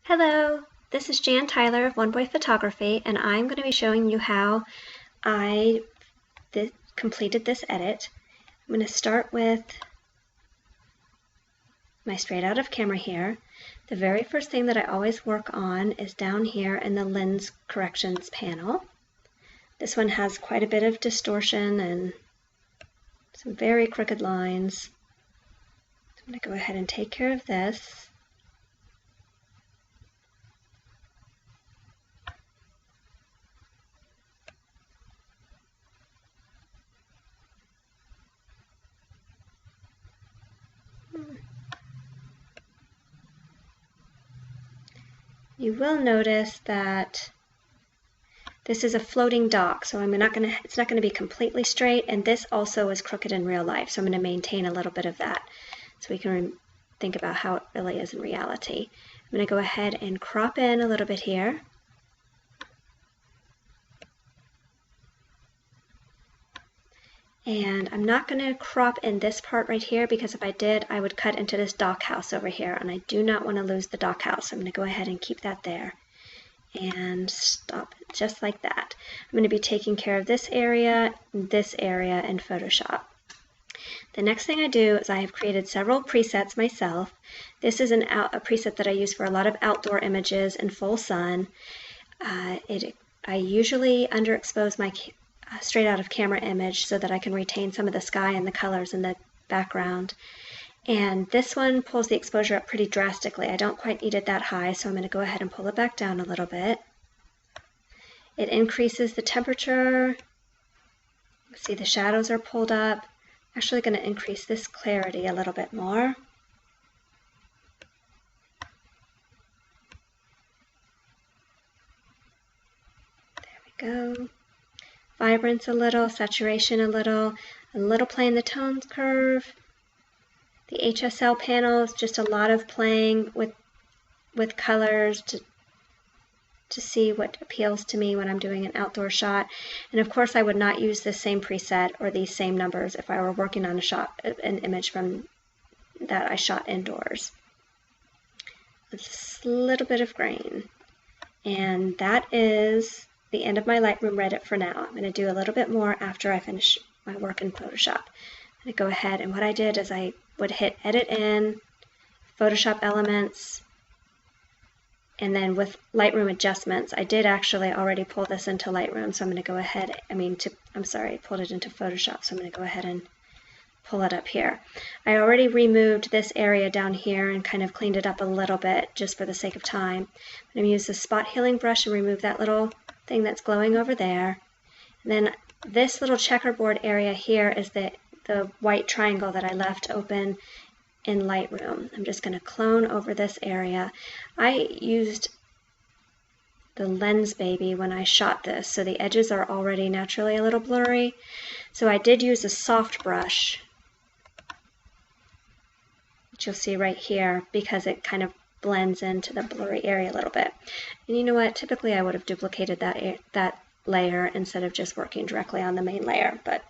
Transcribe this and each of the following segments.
Hello, this is Jan Tyler of One Boy Photography, and I'm going to be showing you how I completed this edit. I'm going to start with my straight out of camera here. The very first thing that I always work on is down here in the lens corrections panel. This one has quite a bit of distortion and some very crooked lines. So I'm going to go ahead and take care of this. You will notice that this is a floating dock, so it's not going to be completely straight, and this also is crooked in real life, so I'm going to maintain a little bit of that so we can think about how it really is in reality. I'm going to go ahead and crop in a little bit here. And I'm not going to crop in this part right here because if I did, I would cut into this dock house over here, and I do not want to lose the dock house. So I'm going to go ahead and keep that there and stop it just like that. I'm going to be taking care of this area in Photoshop. The next thing I do is I have created several presets myself. This is a preset that I use for a lot of outdoor images in full sun. I usually underexpose my straight out of camera image so that I can retain some of the sky and the colors in the background. And this one pulls the exposure up pretty drastically. I don't quite need it that high, so I'm going to go ahead and pull it back down a little bit. It increases the temperature. See, the shadows are pulled up. I'm actually going to increase this clarity a little bit more. There we go. Vibrance a little, saturation a little playing the tones curve. The HSL panel is just a lot of playing with colors to see what appeals to me when I'm doing an outdoor shot. And of course I would not use the same preset or these same numbers if I were working on an image that I shot indoors. A little bit of grain. And that is the end of my Lightroom edit for now. I'm going to do a little bit more after I finish my work in Photoshop. I'm going to go ahead, and what I did is I would hit Edit in, Photoshop Elements, and then with Lightroom adjustments, I did actually already pull this into Lightroom, so I'm going to go ahead, I pulled it into Photoshop, so I'm going to go ahead and pull it up here. I already removed this area down here and kind of cleaned it up a little bit just for the sake of time. I'm going to use the spot healing brush and remove that little thing that's glowing over there. And then this little checkerboard area here is the white triangle that I left open in Lightroom. I'm just going to clone over this area. I used the Lens Baby when I shot this, so the edges are already naturally a little blurry. So I did use a soft brush, which you'll see right here, because it kind of blends into the blurry area a little bit. And you know what? Typically I would have duplicated that layer instead of just working directly on the main layer. But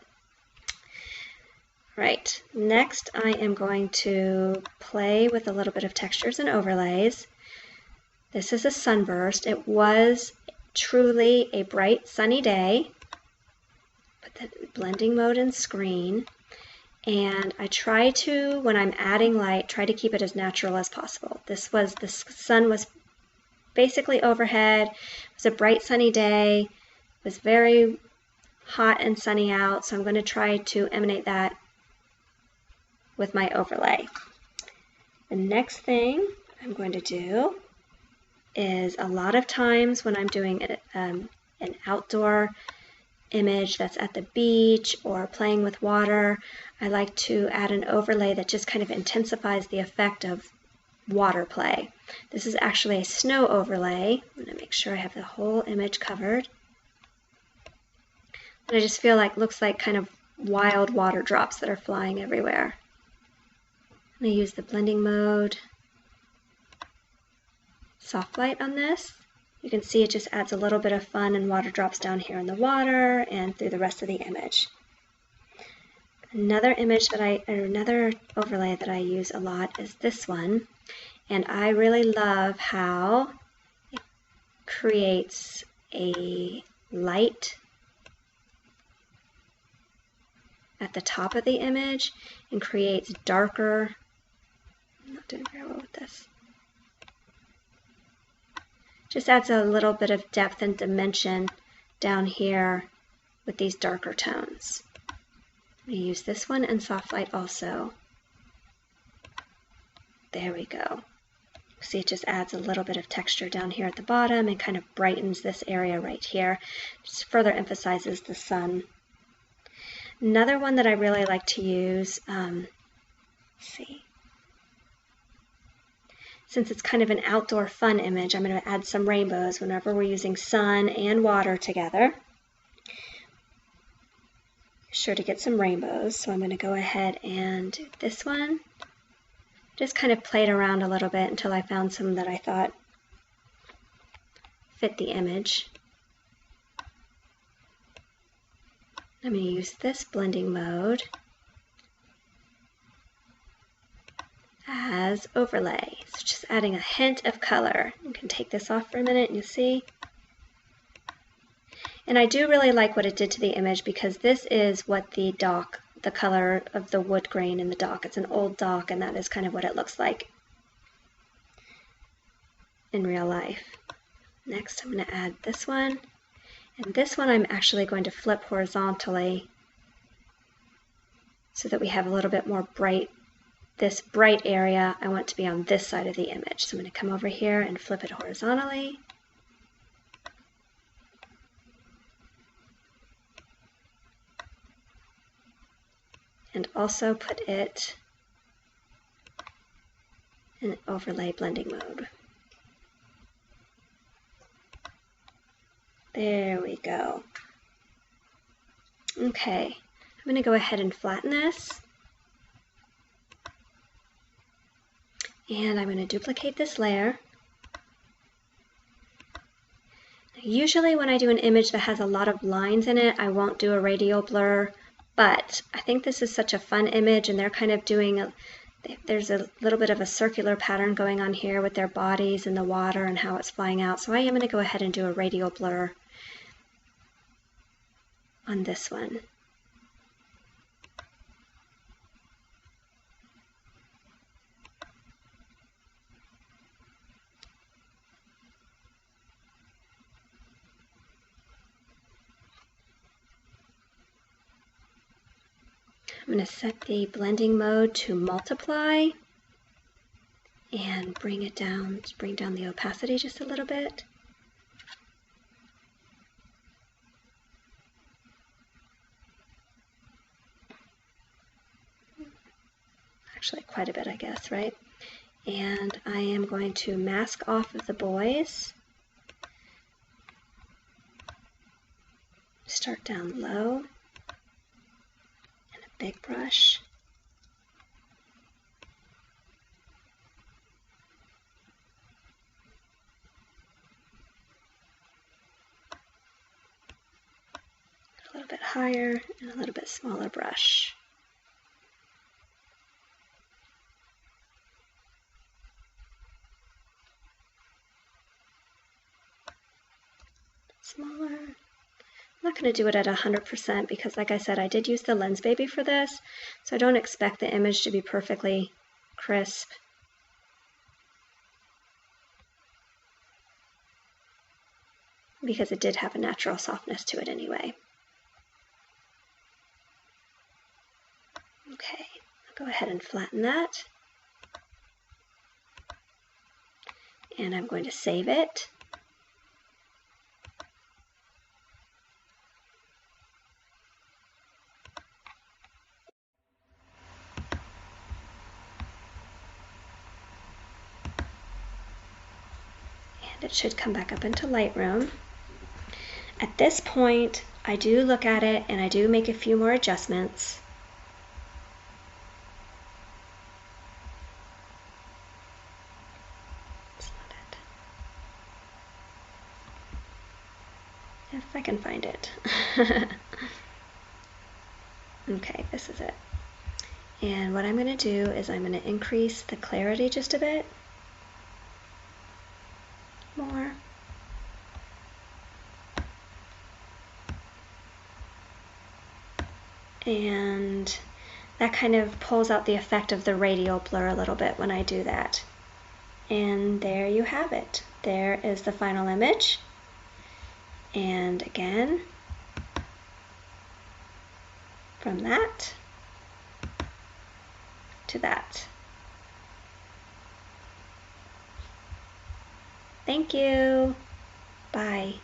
right, next I am going to play with a little bit of textures and overlays. This is a sunburst. It was truly a bright sunny day. Put the blending mode in screen. And I try to, when I'm adding light, try to keep it as natural as possible. The sun was basically overhead. It was a bright sunny day. It was very hot and sunny out, so I'm going to try to emanate that with my overlay. The next thing I'm going to do is, a lot of times when I'm doing an outdoor image that's at the beach or playing with water, I like to add an overlay that just kind of intensifies the effect of water play. This is actually a snow overlay. I'm going to make sure I have the whole image covered. And I just feel like looks like kind of wild water drops that are flying everywhere. I'm going to use the blending mode, soft light on this. You can see it just adds a little bit of fun, and water drops down here in the water and through the rest of the image. Another overlay that I use a lot is this one. And I really love how it creates a light at the top of the image and creates darker. I'm not doing very well with this. Just adds a little bit of depth and dimension down here with these darker tones. I'm going to use this one and soft light also. There we go. See, it just adds a little bit of texture down here at the bottom and kind of brightens this area right here. Just further emphasizes the sun. Another one that I really like to use, let's see. Since it's kind of an outdoor fun image, I'm going to add some rainbows whenever we're using sun and water together. Sure to get some rainbows, so I'm going to go ahead and do this one. Just kind of played around a little bit until I found some that I thought fit the image. I'm going to use this blending mode as overlay. So just adding a hint of color. You can take this off for a minute and you see. And I do really like what it did to the image because this is what the dock, the color of the wood grain in the dock. It's an old dock and that is kind of what it looks like in real life. Next I'm going to add this one. And this one I'm actually going to flip horizontally so that we have a little bit more bright. This bright area I want to be on this side of the image. So I'm going to come over here and flip it horizontally. And also put it in overlay blending mode. There we go. Okay, I'm going to go ahead and flatten this. And I'm going to duplicate this layer. Usually when I do an image that has a lot of lines in it, I won't do a radial blur. But I think this is such a fun image and they're kind of doing, there's a little bit of a circular pattern going on here with their bodies and the water and how it's flying out. So I am going to go ahead and do a radial blur on this one. I'm going to set the blending mode to multiply and bring it down, bring down the opacity just a little bit. Actually quite a bit, I guess, right? And I am going to mask off of the boys. Start down low. Big brush. A little bit higher and a little bit smaller brush. Smaller. I'm not going to do it at 100% because, like I said, I did use the Lens Baby for this, so I don't expect the image to be perfectly crisp. Because it did have a natural softness to it anyway. Okay, I'll go ahead and flatten that. And I'm going to save it. It should come back up into Lightroom. At this point, I do look at it and I do make a few more adjustments. That's not it. If I can find it. Okay, this is it. And what I'm going to do is I'm going to increase the clarity just a bit. And that kind of pulls out the effect of the radial blur a little bit when I do that. And there you have it. There is the final image. And again, from that to that. Thank you. Bye.